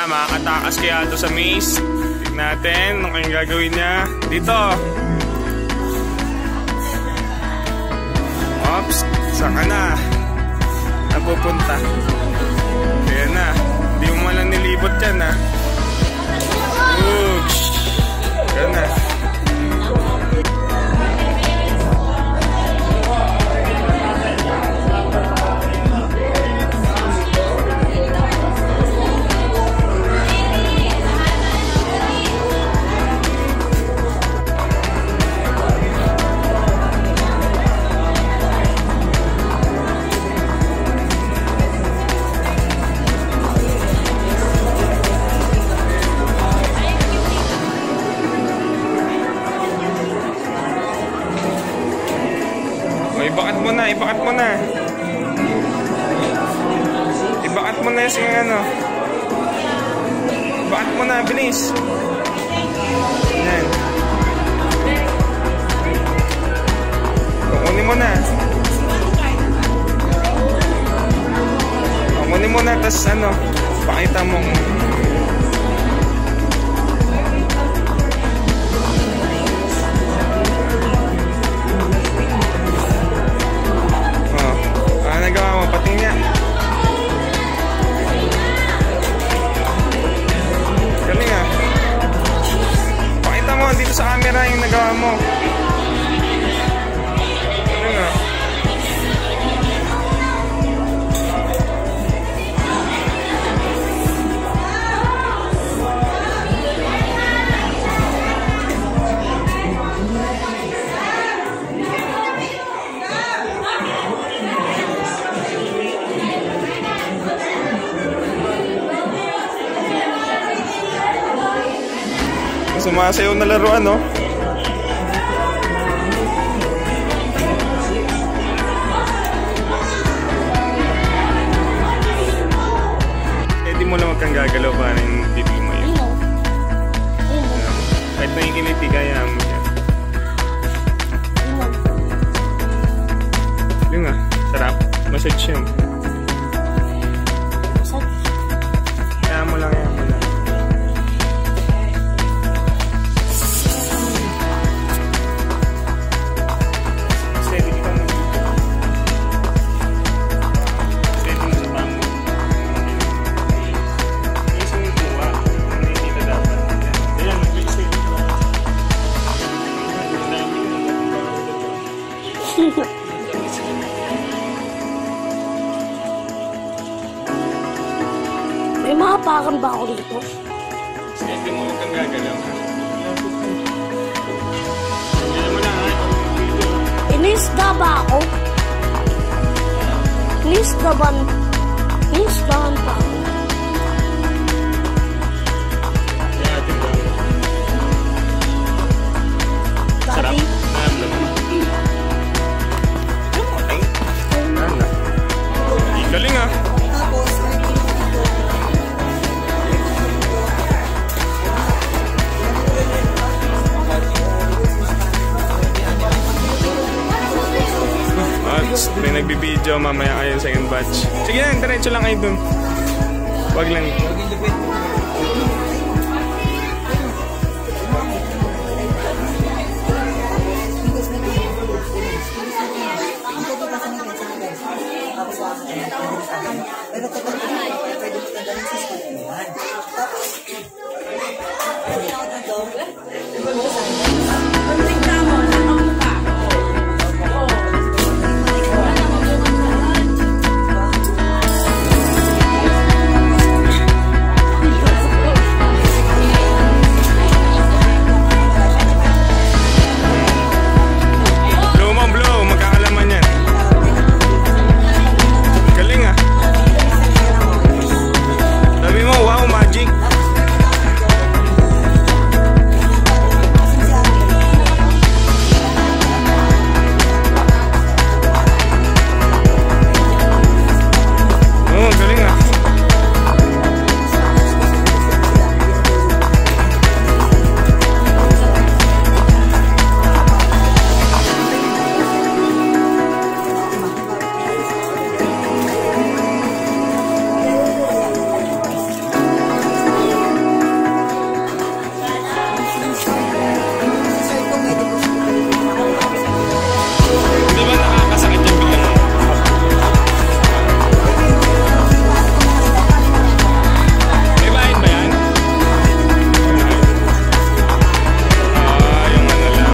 kaya, makakatakas kaya ito sa maze. Tignan natin ano kayong gagawin niya. Dito. Oops, saan ka na? Napupunta. Kaya na, hindi mo malang nilibot yan ha. Oops. Kaya na. Ibakat mo na, ibakat mo na. Ibakat mo na yung ano. Ibakat mo na, bilis. Yan. Kukunin mo na. Kukunin mo na, tas ano, pakita mo. Nagawa mo, pating niya. Galing ah. Pakita mo, dito sa camera yung nagawa mo. Galing ah. Sumasayaw na laruan, no? Eh, di mo lang wag kang gagalaw para yung bibig mo yun. Kahit nakikiliti, kaya mo yan. Yun nga, sarap. Massage yun. Kaya mo lang yan. May mahapakan ba ako dito? Sige, hindi mo huwag kang gagalaw. Yan mo lang, ha? Inisda ba ako? Inisdaban pa ako. Sarap. Galing ah. May nagbibideo, mamaya kayo second batch. Sige lang, diretso lang kayo dun. Wag lang.